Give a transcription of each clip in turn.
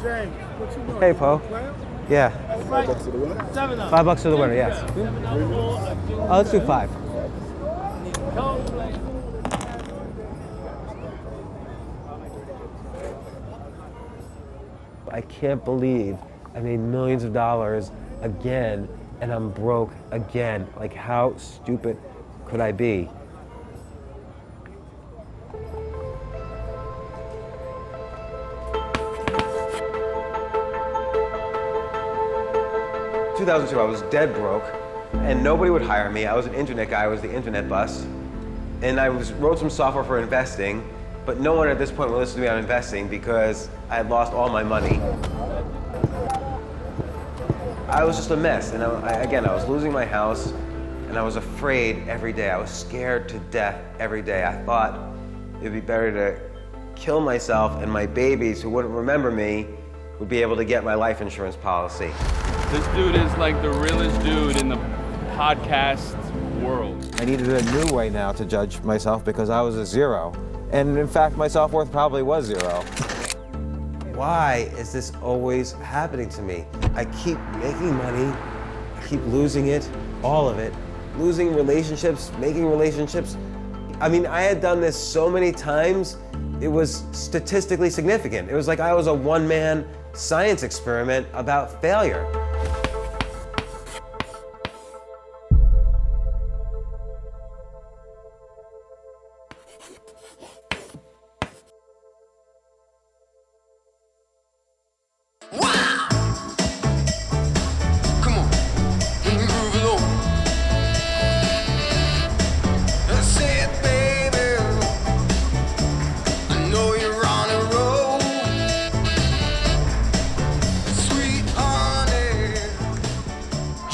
James, what you know? Hey, Po. Yeah. $5 to the winner. $5 to the winner, yes. Oh, let's do 5. I can't believe I made millions of dollars again, and I'm broke again. Like, how stupid could I be? 2002, I was dead broke, and nobody would hire me. I was an internet guy, I was the internet bus, and I wrote some software for investing, but no one at this point would listen to me on investing because I had lost all my money. I was just a mess, and I was losing my house, and I was afraid every day. I was scared to death every day. I thought it'd be better to kill myself, and my babies, who wouldn't remember me, would be able to get my life insurance policy. This dude is like the realest dude in the podcast world. I needed a new way now to judge myself because I was a 0. And in fact, my self-worth probably was 0. Why is this always happening to me? I keep making money, I keep losing it, all of it. Losing relationships, making relationships. I mean, I had done this so many times, it was statistically significant. It was like I was a one-man science experiment about failure.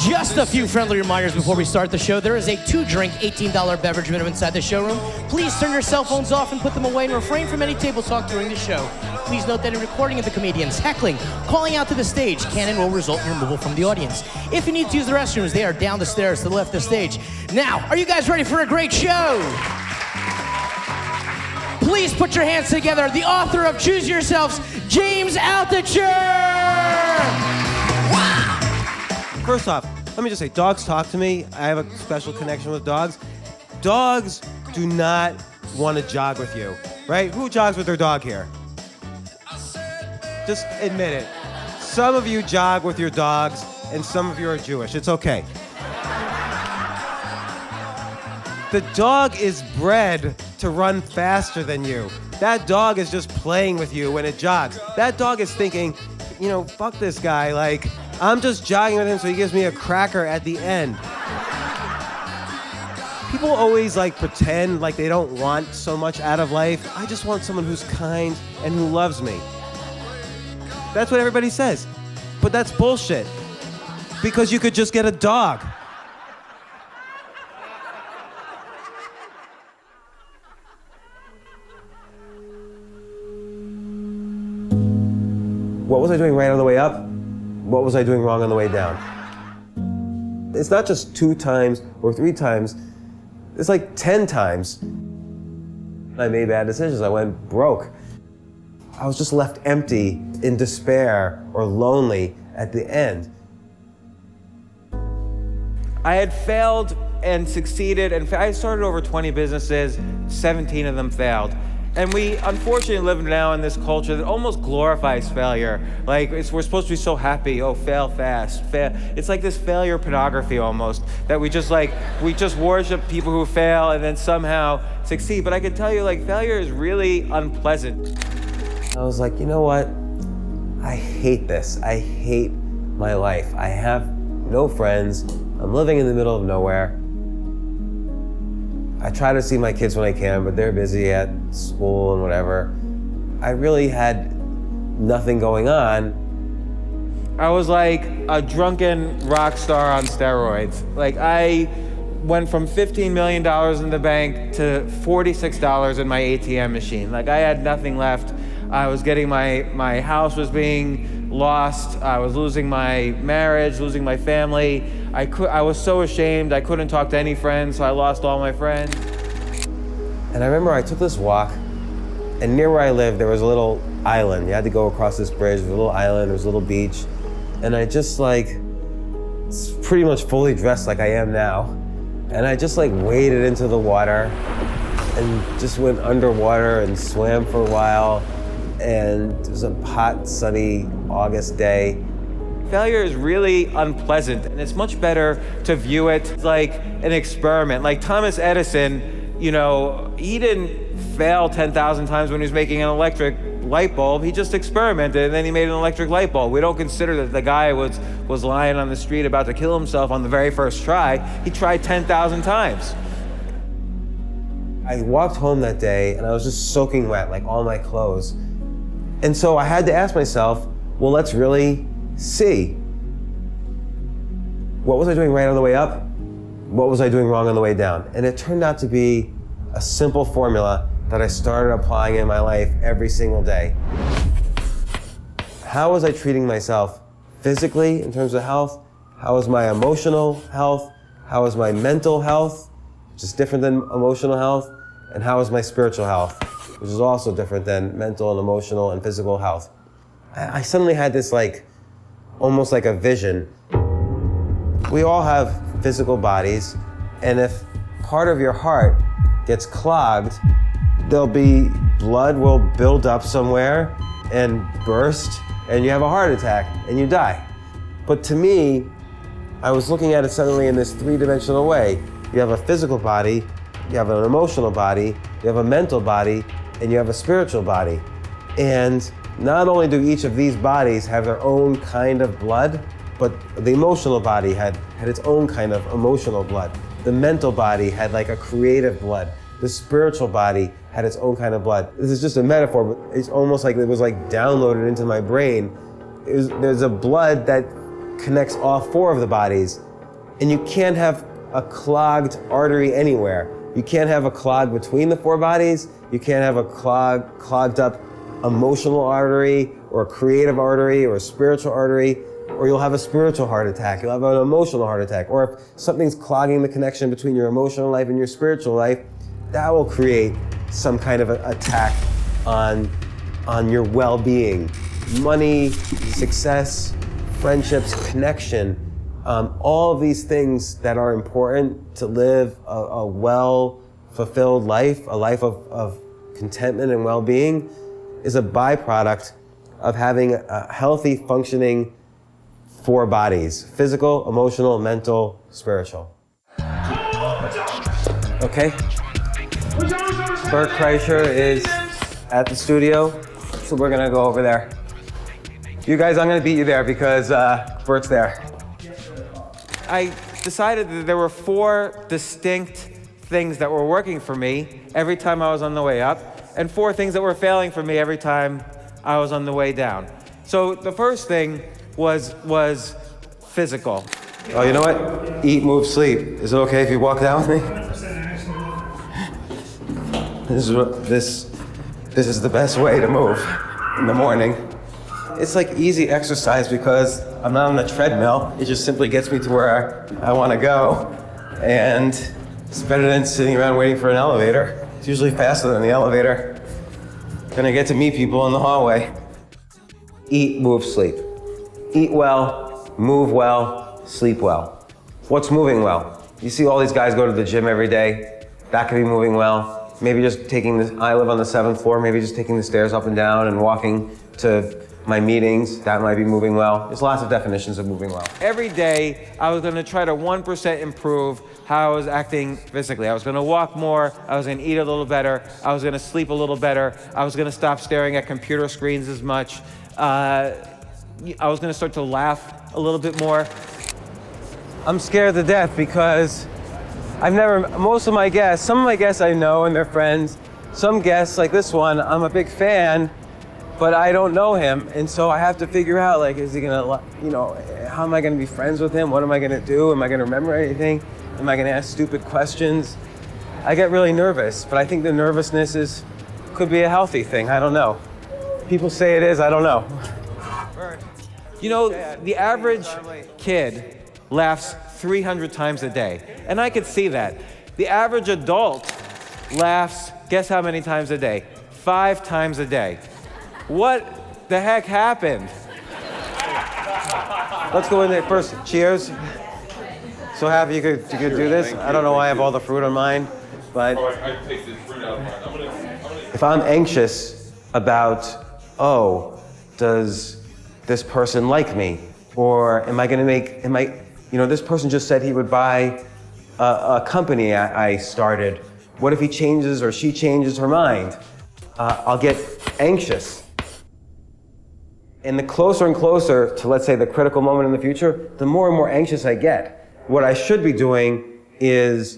Just a few friendly reminders before we start the show. There is a 2-drink, $18 beverage minimum inside the showroom. Please turn your cell phones off and put them away and refrain from any table talk during the show. Please note that in recording of the comedians, heckling, calling out to the stage can and will result in removal from the audience. If you need to use the restrooms, they are down the stairs to the left of the stage. Now, are you guys ready for a great show? Please put your hands together. The author of Choose Yourselves, James Altucher! Wow! First off, let me just say, dogs talk to me. I have a special connection with dogs. Dogs do not want to jog with you, right? Who jogs with their dog here? Just admit it. Some of you jog with your dogs, and some of you are Jewish. It's okay. The dog is bred to run faster than you. That dog is just playing with you when it jogs. That dog is thinking, you know, fuck this guy, like, I'm just jogging with him so he gives me a cracker at the end. People always like pretend like they don't want so much out of life. I just want someone who's kind and who loves me. That's what everybody says. But that's bullshit. Because you could just get a dog. What was I doing right on the way up? What was I doing wrong on the way down? It's not just 2 times or 3 times, it's like 10 times. I made bad decisions, I went broke. I was just left empty, in despair, or lonely at the end. I had failed and succeeded, and I started over 20 businesses, 17 of them failed. And we unfortunately live now in this culture that almost glorifies failure. Like, we're supposed to be so happy, oh, fail fast, fail. It's like this failure pornography almost, that we just worship people who fail and then somehow succeed. But I can tell you, like, failure is really unpleasant. I was like, you know what? I hate this. I hate my life. I have no friends. I'm living in the middle of nowhere. I try to see my kids when I can, but they're busy at school and whatever. I really had nothing going on. I was like a drunken rock star on steroids. Like, I went from $15 million in the bank to $46 in my ATM machine. Like, I had nothing left. I was getting my house was being lost. I was losing my marriage, losing my family. I was so ashamed. I couldn't talk to any friends, so I lost all my friends. And I remember I took this walk, and near where I lived, there was a little island. You had to go across this bridge. There was a little island, there was a little beach. And I just like, pretty much fully dressed like I am now. And I just like waded into the water and just went underwater and swam for a while. And it was a hot, sunny August day. Failure is really unpleasant, and it's much better to view it like an experiment. Like Thomas Edison, you know, he didn't fail 10,000 times when he was making an electric light bulb. He just experimented, and then he made an electric light bulb. We don't consider that the guy was lying on the street about to kill himself on the very first try. He tried 10,000 times. I walked home that day, and I was just soaking wet, like all my clothes. And so I had to ask myself, well, let's really see. What was I doing right on the way up? What was I doing wrong on the way down? And it turned out to be a simple formula that I started applying in my life every single day. How was I treating myself physically in terms of health? How was my emotional health? How was my mental health, which is different than emotional health? And how was my spiritual health, which is also different than mental and emotional and physical health? I suddenly had this like, almost like a vision. We all have physical bodies, and if part of your heart gets clogged, there'll be blood will build up somewhere and burst, and you have a heart attack and you die. But to me, I was looking at it suddenly in this three-dimensional way. You have a physical body, you have an emotional body, you have a mental body, and you have a spiritual body. And not only do each of these bodies have their own kind of blood, but the emotional body had its own kind of emotional blood. The mental body had like a creative blood. The spiritual body had its own kind of blood. This is just a metaphor, but it's almost like it was like downloaded into my brain. There's a blood that connects all four of the bodies, and you can't have a clogged artery anywhere. You can't have a clog between the four bodies. You can't have a clogged up emotional artery or a creative artery or a spiritual artery, or you'll have a spiritual heart attack. You'll have an emotional heart attack. Or if something's clogging the connection between your emotional life and your spiritual life, that will create some kind of attack on your well-being. Money, success, friendships, connection, all of these things that are important to live a well-fulfilled life, a life of contentment and well-being, is a byproduct of having a healthy, functioning four bodies: physical, emotional, mental, spiritual. Okay. Bert Kreischer is at the studio, so we're gonna go over there. You guys, I'm gonna beat you there because Bert's there. I decided that there were four distinct things that were working for me every time I was on the way up, and four things that were failing for me every time I was on the way down. So the first thing was physical. Oh, you know what? Eat, move, sleep. Is it okay if you walk down with me? This is the best way to move in the morning. It's like easy exercise because I'm not on a treadmill. It just simply gets me to where I want to go. And it's better than sitting around waiting for an elevator. It's usually faster than the elevator. Then I get to meet people in the hallway. Eat, move, sleep. Eat well, move well, sleep well. What's moving well? You see all these guys go to the gym every day. That could be moving well. Maybe just I live on the 7th floor, maybe just taking the stairs up and down and walking to my meetings, that might be moving well. There's lots of definitions of moving well. Every day, I was gonna try to 1% improve how I was acting physically. I was gonna walk more, I was gonna eat a little better, I was gonna sleep a little better, I was gonna stop staring at computer screens as much, I was gonna start to laugh a little bit more. I'm scared to death because most of my guests, some of my guests I know and they're friends. Some guests, like this one, I'm a big fan, but I don't know him. And so I have to figure out, like, is he gonna, how am I gonna be friends with him? What am I gonna do? Am I gonna remember anything? Am I gonna ask stupid questions? I get really nervous, but I think the nervousness could be a healthy thing. I don't know. People say it is, I don't know. You know, the average kid laughs 300 times a day. And I could see that. The average adult laughs, guess how many times a day? 5 times a day. What the heck happened? Let's go in there first. Cheers. So happy you could do this. I don't know why I have all the fruit on mine, but I take this fruit out of mine. I'm gonna if I'm anxious about, does this person like me? Or this person just said he would buy a company I started. What if he changes or she changes her mind? I'll get anxious. And the closer and closer to, let's say, the critical moment in the future, the more and more anxious I get. What I should be doing is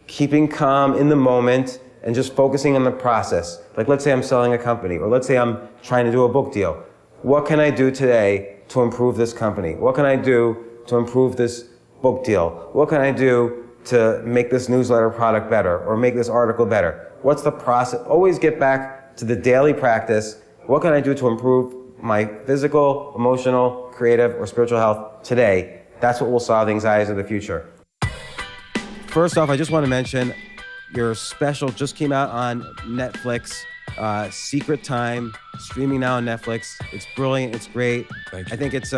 keeping calm in the moment and just focusing on the process. Like, let's say I'm selling a company, or let's say I'm trying to do a book deal. What can I do today to improve this company? What can I do to improve this book deal? What can I do to make this newsletter product better or make this article better? What's the process? Always get back to the daily practice. What can I do to improve my physical, emotional, creative, or spiritual health today? That's what will solve the anxieties of the future. First off, I just want to mention your special just came out on Netflix, Secret Time, streaming now on Netflix. It's brilliant. It's great. Thank you. I think it's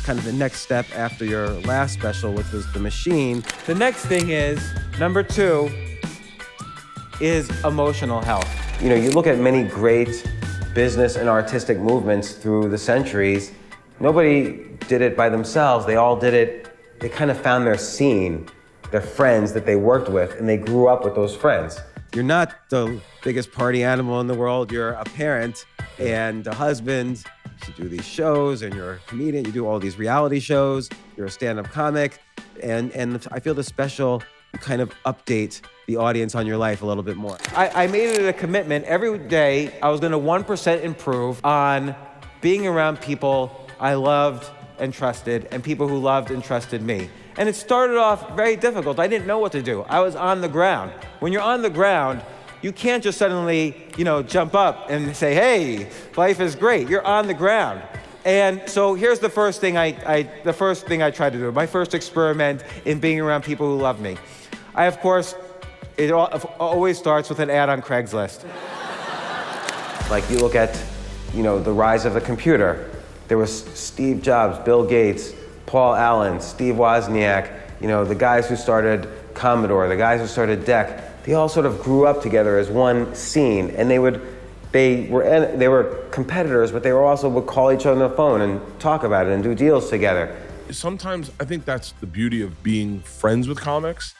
kind of the next step after your last special, which was The Machine. The next thing is, number 2, is emotional health. You know, you look at many great business and artistic movements through the centuries. Nobody did it by themselves. They all did it. They kind of found their scene, their friends that they worked with, and they grew up with those friends. You're not the biggest party animal in the world. You're a parent and a husband. You do these shows, and you're a comedian. You do all these reality shows. You're a stand-up comic. And I feel the special kind of update the audience on your life a little bit more. I made it a commitment. Every day, I was going to 1% improve on being around people I loved and trusted, and people who loved and trusted me. And it started off very difficult. I didn't know what to do. I was on the ground. When you're on the ground, you can't just suddenly, jump up and say, hey, life is great. You're on the ground. And so here's the first thing I tried to do, my first experiment in being around people who love me. Of course, it always starts with an ad on Craigslist. Like you look at, the rise of the computer. There was Steve Jobs, Bill Gates, Paul Allen, Steve Wozniak, the guys who started Commodore, the guys who started DEC. They all sort of grew up together as one scene, and they were competitors, but they would call each other on the phone and talk about it and do deals together. Sometimes I think that's the beauty of being friends with comics,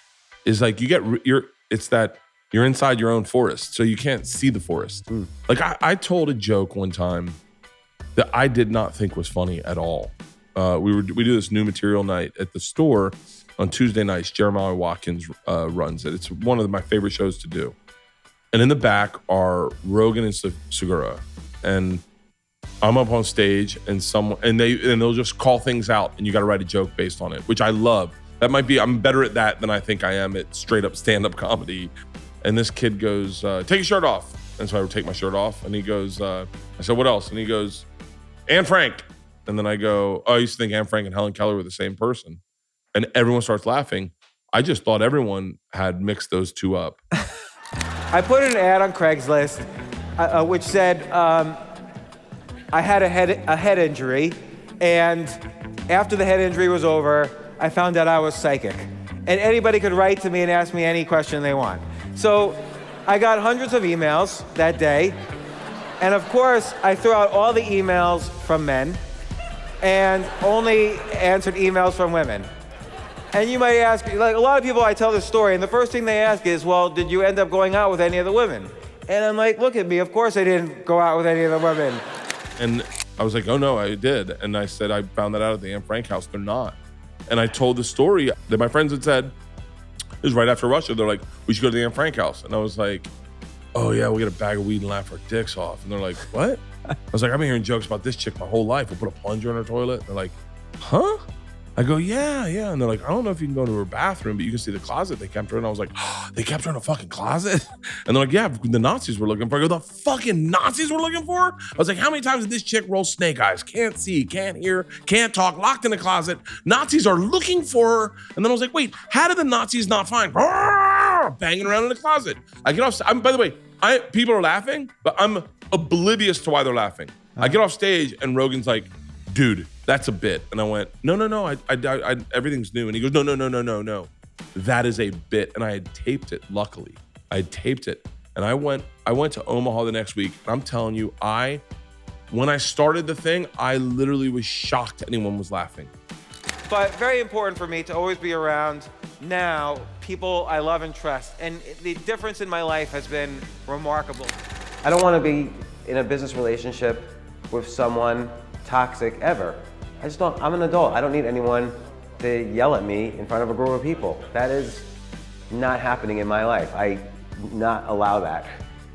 is like it's that you're inside your own forest, so you can't see the forest. Like I told a joke one time that I did not think was funny at all. We do this new material night at the store on Tuesday nights. Jeremiah Watkins runs it. It's one of my favorite shows to do. And in the back are Rogan and Segura, and I'm up on stage, and they'll just call things out, and you got to write a joke based on it, which I love. I'm better at that than I think I am at straight up stand-up comedy. And this kid goes, take your shirt off. And so I would take my shirt off, and he goes, I said, what else? And he goes, Anne Frank. And then I go, I used to think Anne Frank and Helen Keller were the same person. And everyone starts laughing. I just thought everyone had mixed those two up. I put an ad on Craigslist which said I had a head injury, and after the head injury was over, I found out I was psychic. And anybody could write to me and ask me any question they want. So I got hundreds of emails that day, and of course, I threw out all the emails from men and only answered emails from women. And you might ask, like a lot of people, I tell this story, and the first thing they ask is, well, did you end up going out with any of the women? And I'm like, look at me, of course I didn't go out with any of the women. And I was like, oh no, I did. And I said, I found that out at the Anne Frank house. They're not. And I told the story that my friends had said, it was right after Russia. They're like, we should go to the Anne Frank house. And I was like, oh yeah, we'll get a bag of weed and laugh our dicks off. And they're like, what? I was like, I've been hearing jokes about this chick my whole life. We'll put a plunger in her toilet. And they're like, huh? I go, yeah. And they're like, I don't know if you can go to her bathroom, but you can see the closet they kept her in. And I was like, oh, they kept her in a fucking closet? And they're like, yeah, the Nazis were looking for her. I go, the fucking Nazis were looking for her? I was like, how many times did this chick roll snake eyes? Can't see, can't hear, can't talk, locked in a closet. Nazis are looking for her. And then I was like, wait, how did the Nazis not find her? Banging around in the closet. I get off, by the way, People are laughing, but I'm oblivious to why they're laughing. I get off stage and Rogan's like, dude, that's a bit. And I went, no, I everything's new. And he goes, no. That is a bit. And I had taped it, luckily. I had taped it. And I went to Omaha the next week. And I'm telling you, when I started the thing, I literally was shocked anyone was laughing. But very important for me to always be around now people I love and trust. And the difference in my life has been remarkable. I don't want to be in a business relationship with someone toxic ever. I'm an adult. I don't need anyone to yell at me in front of a group of people. That is not happening in my life. I not allow that.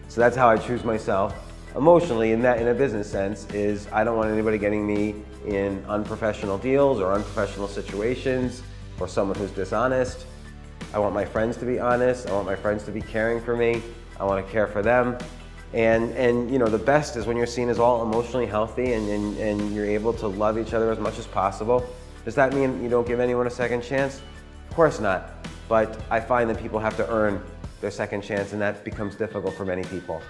So that's how I choose myself emotionally in a business sense is I don't want anybody getting me in unprofessional deals or unprofessional situations or someone who's dishonest. I want my friends to be honest. I want my friends to be caring for me. I want to care for them. And you know, the best is when you're seen as all emotionally healthy and you're able to love each other as much as possible. Does that mean you don't give anyone a second chance? Of course not. But I find that people have to earn their second chance, and that becomes difficult for many people.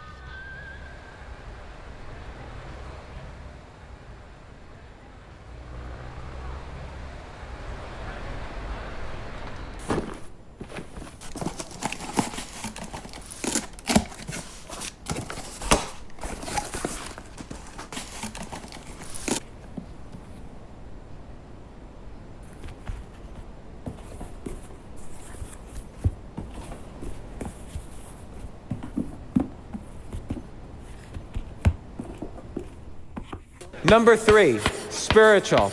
Number 3, spiritual.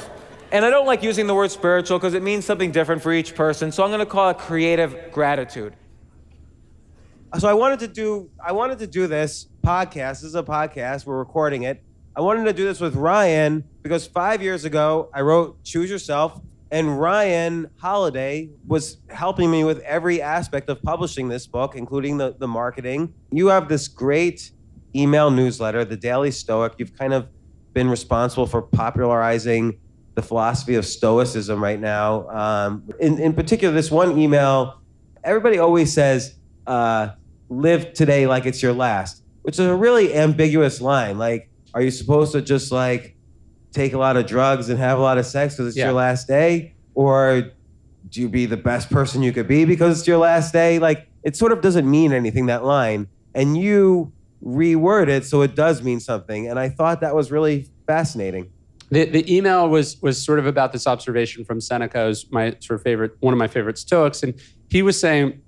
And I don't like using the word spiritual because it means something different for each person, so I'm gonna call it creative gratitude. So I wanted to do this podcast. This is a podcast, we're recording it. I wanted to do this with Ryan because 5 years ago, I wrote Choose Yourself, and Ryan Holiday was helping me with every aspect of publishing this book, including the marketing. You have this great email newsletter, The Daily Stoic. You've kind of been responsible for popularizing the philosophy of Stoicism right now. In particular, this one email, everybody always says, live today like it's your last, which is a really ambiguous line. Like, are you supposed to just like take a lot of drugs and have a lot of sex because it's your last day? Or do you be the best person you could be because it's your last day? Like, it sort of doesn't mean anything, that line. And you reword it so it does mean something. And I thought that was really fascinating. The email was sort of about this observation from Seneca, who's one of my favorite Stoics. And he was saying,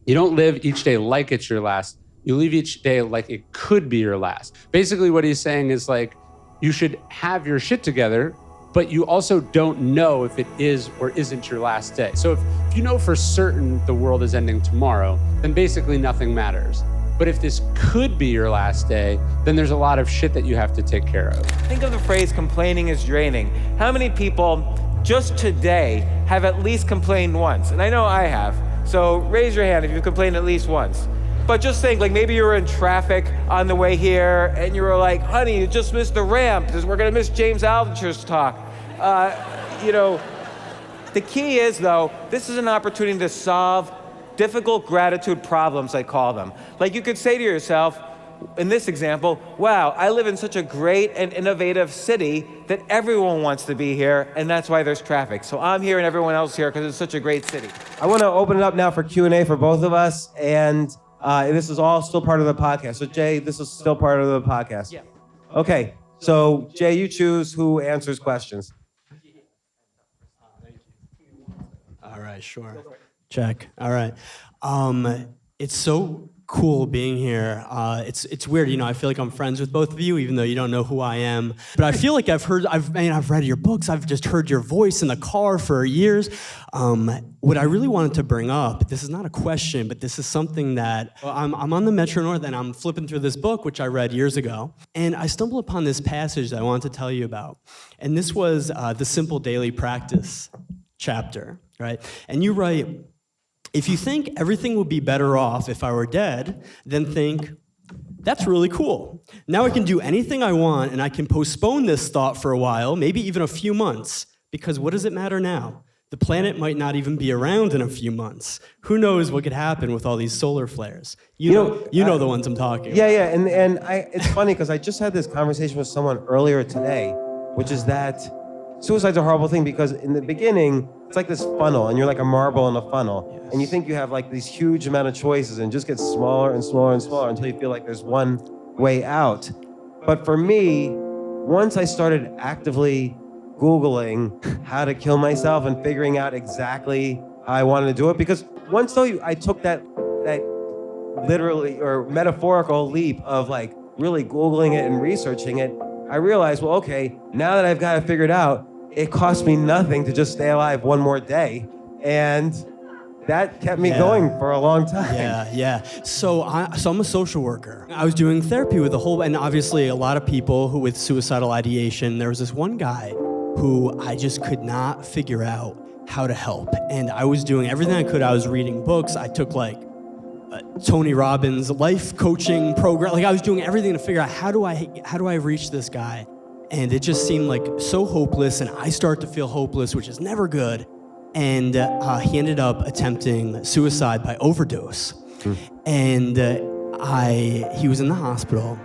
you don't live each day like it's your last. You live each day like it could be your last. Basically what he's saying is like, you should have your shit together, but you also don't know if it is or isn't your last day. So if you know for certain the world is ending tomorrow, then basically nothing matters. But if this could be your last day, then there's a lot of shit that you have to take care of. Think of the phrase complaining is draining. How many people just today have at least complained once? And I know I have. So raise your hand if you've complained at least once. But just think, like maybe you were in traffic on the way here and you were like, honey, you just missed the ramp because we're gonna miss James Altucher's talk. The key is though, this is an opportunity to solve difficult gratitude problems, I call them. Like you could say to yourself, in this example, wow, I live in such a great and innovative city that everyone wants to be here, and that's why there's traffic. So I'm here and everyone else here because it's such a great city. I want to open it up now for Q&A for both of us, and this is all still part of the podcast. So Jay, this is still part of the podcast? Yeah. Okay, so Jay, you choose who answers questions. All right, sure. Check. All right. It's so cool being here. It's weird, you know. I feel like I'm friends with both of you, even though you don't know who I am. But I feel like I've read your books. I've just heard your voice in the car for years. What I really wanted to bring up, this is not a question, but this is something that I'm on the Metro North and I'm flipping through this book, which I read years ago, and I stumbled upon this passage that I wanted to tell you about. And this was the Simple Daily Practice chapter, right? And you write, if you think everything would be better off if I were dead, then think, that's really cool. Now I can do anything I want and I can postpone this thought for a while, maybe even a few months, because what does it matter now? The planet might not even be around in a few months. Who knows what could happen with all these solar flares? You know the ones I'm talking about. Yeah, and it's funny because I just had this conversation with someone earlier today, which is that suicide's a horrible thing because in the beginning, it's like this funnel and you're like a marble in a funnel. Yes. And you think you have like these huge amount of choices and it just gets smaller and smaller and smaller until you feel like there's one way out. But for me, once I started actively Googling how to kill myself and figuring out exactly how I wanted to do it, because once though I took that literally or metaphorical leap of like really Googling it and researching it, I realized, well, okay, now that I've got it figured out, it costs me nothing to just stay alive one more day. And that kept me going for a long time. Yeah. So I'm a social worker. I was doing therapy with and obviously a lot of people who with suicidal ideation. There was this one guy who I just could not figure out how to help. And I was doing everything I could. I was reading books. I took like Tony Robbins' life coaching program. Like I was doing everything to figure out how do I reach this guy? And it just seemed like so hopeless. And I start to feel hopeless, which is never good. And he ended up attempting suicide by overdose. And he was in the hospital.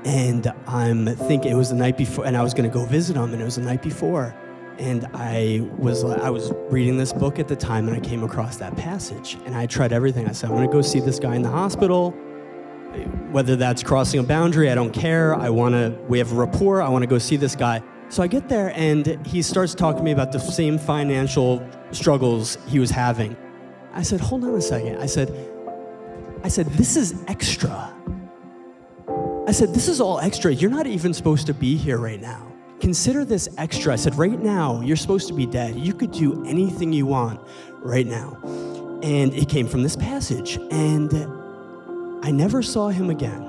And I'm thinking it was the night before, and I was going to go visit him, and it was the night before. And I was reading this book at the time, and I came across that passage. And I tried everything. I said, I'm going to go see this guy in the hospital. Whether that's crossing a boundary, I don't care. We have a rapport. I want to go see this guy. So I get there, and he starts talking to me about the same financial struggles he was having. I said, hold on a second. I said, this is extra. I said, this is all extra. You're not even supposed to be here right now. Consider this extra. I said, right now, you're supposed to be dead. You could do anything you want right now. And it came from this passage. And I never saw him again.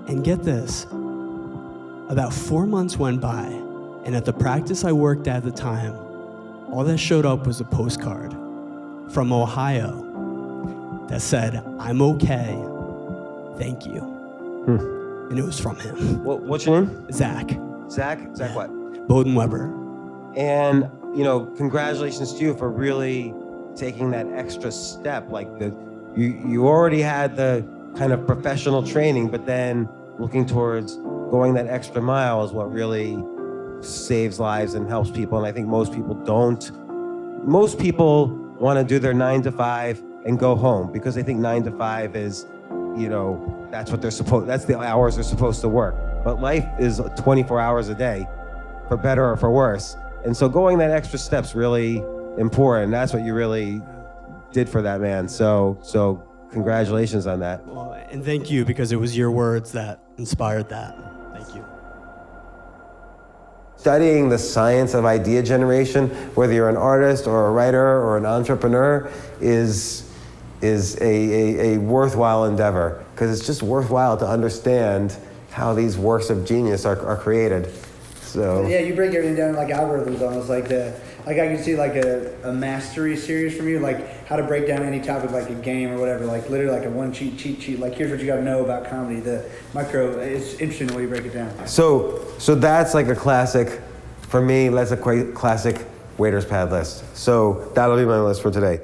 And get this, about 4 months went by, and at the practice I worked at the time, all that showed up was a postcard from Ohio that said, I'm okay, thank you. And it was from him. What's your name? Zach. Zach what? Bowden Weber. And, congratulations to you for really taking that extra step. Like you already had the kind of professional training, but then looking towards going that extra mile is what really saves lives and helps people. And I think most people don't. Most people want to do their 9 to 5 and go home because they think 9 to 5 is, that's the hours they're supposed to work. But life is 24 hours a day, for better or for worse. And so going that extra step's really important. That's what you really did for that man. So congratulations on that. Well, and thank you, because it was your words that inspired that. Thank you. Studying the science of idea generation, whether you're an artist or a writer or an entrepreneur, is a worthwhile endeavor, because it's just worthwhile to understand how these works of genius are created. So yeah, you break everything down like algorithms almost, like I can see like a mastery series from you, like how to break down any topic, like a game or whatever, like literally like a one cheat sheet, like here's what you got to know about comedy, the micro. It's interesting the way you break it down. So that's like a classic for me. That's a classic waiter's pad list. So that'll be my list for today.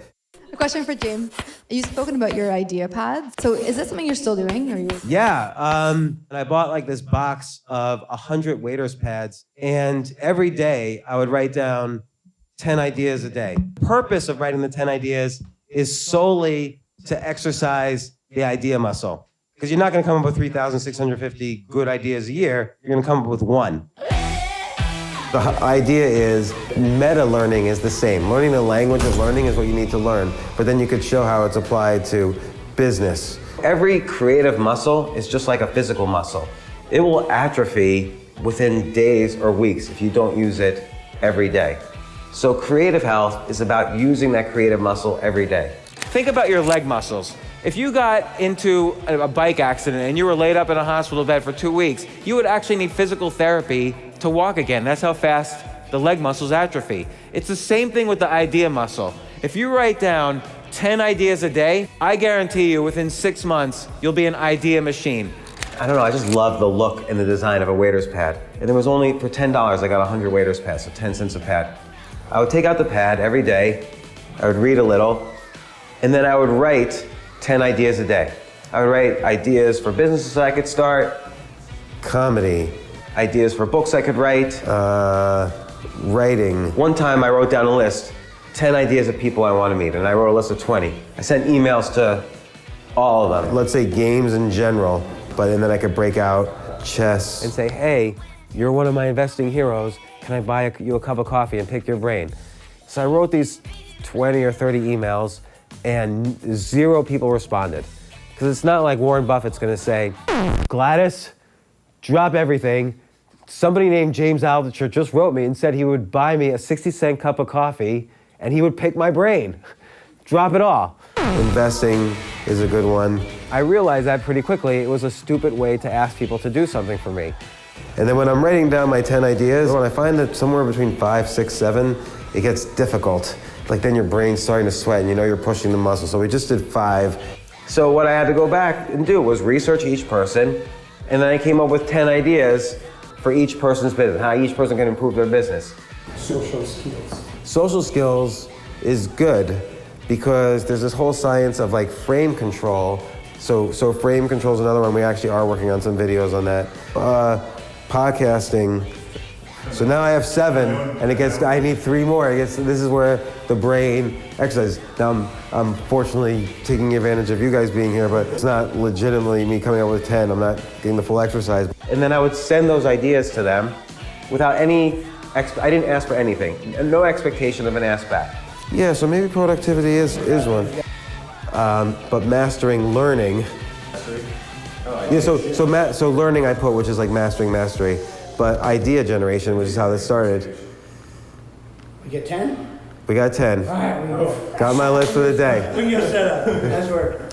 A question for James. You've spoken about your idea pads. So is this something you're still doing? Yeah. And I bought like this box of 100 waiter's pads. And every day I would write down 10 ideas a day. The purpose of writing the 10 ideas is solely to exercise the idea muscle. Because you're not going to come up with 3,650 good ideas a year. You're going to come up with one. The idea is meta-learning is the same. Learning the language of learning is what you need to learn, but then you could show how it's applied to business. Every creative muscle is just like a physical muscle. It will atrophy within days or weeks if you don't use it every day. So creative health is about using that creative muscle every day. Think about your leg muscles. If you got into a bike accident and you were laid up in a hospital bed for 2 weeks, you would actually need physical therapy to walk again. That's how fast the leg muscles atrophy. It's the same thing with the idea muscle. If you write down 10 ideas a day, I guarantee you within 6 months, you'll be an idea machine. I don't know, I just love the look and the design of a waiter's pad. And there was only, for $10, I got 100 waiter's pads, so 10 cents a pad. I would take out the pad every day, I would read a little, and then I would write 10 ideas a day. I would write ideas for businesses I could start, comedy, ideas for books I could write, writing. One time I wrote down a list, 10 ideas of people I want to meet, and I wrote a list of 20. I sent emails to all of them. Let's say games in general, but and then I could break out chess and say, hey, you're one of my investing heroes. Can I buy you a cup of coffee and pick your brain? So I wrote these 20 or 30 emails, and 0 people responded. Because it's not like Warren Buffett's gonna say, Gladys, drop everything. Somebody named James Altucher just wrote me and said he would buy me a 60-cent cup of coffee and he would pick my brain. Drop it all. Investing is a good one. I realized that pretty quickly it was a stupid way to ask people to do something for me. And then when I'm writing down my 10 ideas, when I find that somewhere between 5, 6, 7, it gets difficult. Like then your brain's starting to sweat and you know you're pushing the muscle. So we just did 5. So what I had to go back and do was research each person, and then I came up with 10 ideas for each person's business, how each person can improve their business. Social skills. Social skills is good because there's this whole science of like frame control. So frame control is another one. We actually are working on some videos on that. Podcasting. So now I have 7, and I need 3 more. This is where the brain exercises. Now I'm fortunately taking advantage of you guys being here, but it's not legitimately me coming up with 10. I'm not getting the full exercise. And then I would send those ideas to them without any, I didn't ask for anything. No expectation of an ask back. Yeah, so maybe productivity is one. But mastering learning. Yeah, so learning I put, which is like mastering mastery. But idea generation, which is how this started. We get 10? We got 10. All right, Got my list for the day. we can go set up. Nice work.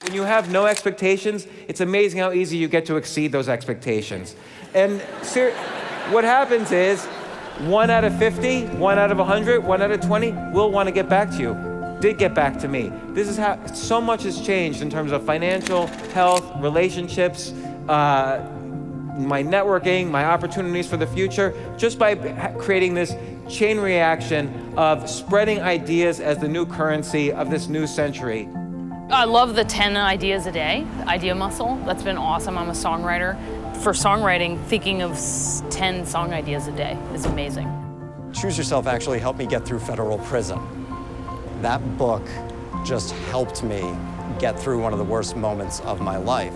When you have no expectations, it's amazing how easy you get to exceed those expectations. And what happens is 1 out of 50, 1 out of 100, 1 out of 20 will want to get back to you. Did get back to me. This is how so much has changed in terms of financial, health, relationships, my networking, my opportunities for the future, just by creating this chain reaction of spreading ideas as the new currency of this new century. I love the 10 ideas a day, idea muscle. That's been awesome. I'm a songwriter. For songwriting, thinking of 10 song ideas a day is amazing. Choose Yourself actually helped me get through federal prison. That book just helped me get through one of the worst moments of my life.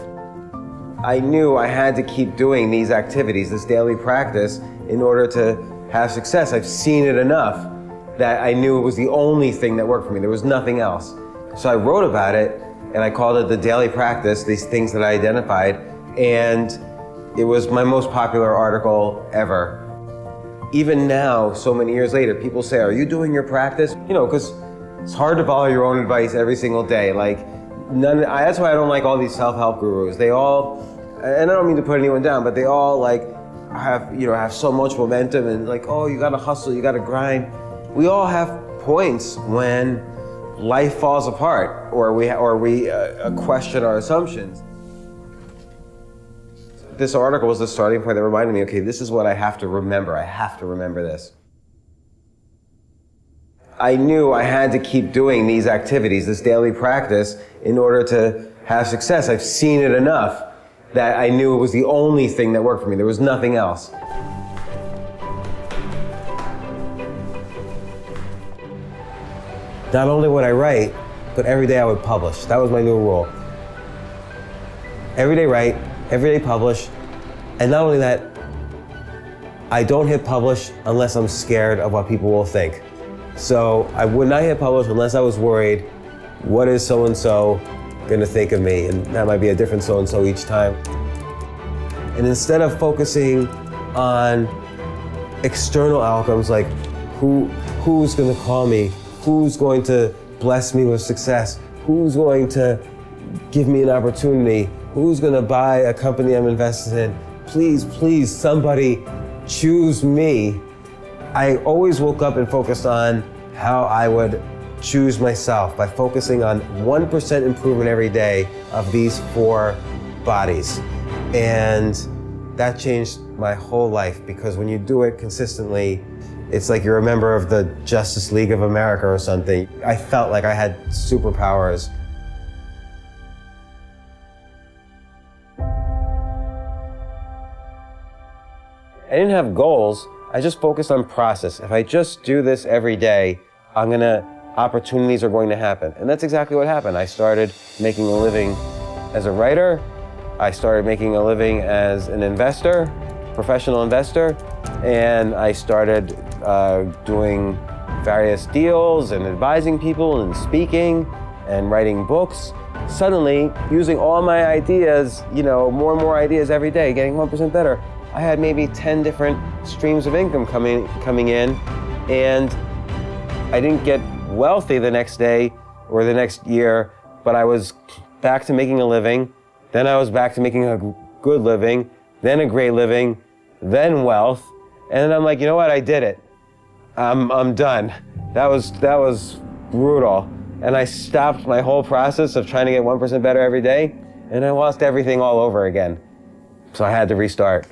I knew I had to keep doing these activities, this daily practice, in order to have success. I've seen it enough that I knew it was the only thing that worked for me. There was nothing else. So I wrote about it, and I called it the daily practice, these things that I identified, and it was my most popular article ever. Even now, so many years later, people say, are you doing your practice? You know, because it's hard to follow your own advice every single day. Like, that's why I don't like all these self-help gurus. They all, and I don't mean to put anyone down, but they all like have so much momentum and like, oh, you gotta hustle, you gotta grind. We all have points when life falls apart or we question our assumptions. This article was the starting point that reminded me, okay, this is what I have to remember. I have to remember this. I knew I had to keep doing these activities, this daily practice, in order to have success. I've seen it enough that I knew it was the only thing that worked for me. There was nothing else. Not only would I write, but every day I would publish. That was my new rule. Every day write, every day publish, and not only that, I don't hit publish unless I'm scared of what people will think. So I would not hit publish unless I was worried, what is so-and-so gonna think of me? And that might be a different so-and-so each time. And instead of focusing on external outcomes like who's gonna call me, who's going to bless me with success, who's going to give me an opportunity, who's gonna buy a company I'm invested in, please, somebody choose me. I always woke up and focused on how I would choose myself by focusing on 1% improvement every day of these 4 bodies. And that changed my whole life because when you do it consistently, It's like you're a member of the Justice League of America or something. I felt like I had superpowers. I didn't have goals, I just focused on process. If I just do this every day, opportunities are going to happen. And that's exactly what happened. I started making a living as a writer. I started making a living as an investor, professional investor, and I started doing various deals and advising people and speaking and writing books. Suddenly, using all my ideas, more and more ideas every day, getting 1% better, I had maybe 10 different streams of income coming in, and I didn't get wealthy the next day or the next year, but I was back to making a living. Then I was back to making a good living, then a great living, then wealth. And then I'm like, you know what? I did it. I'm done. That was brutal. And I stopped my whole process of trying to get 1% better every day, and I lost everything all over again. So I had to restart.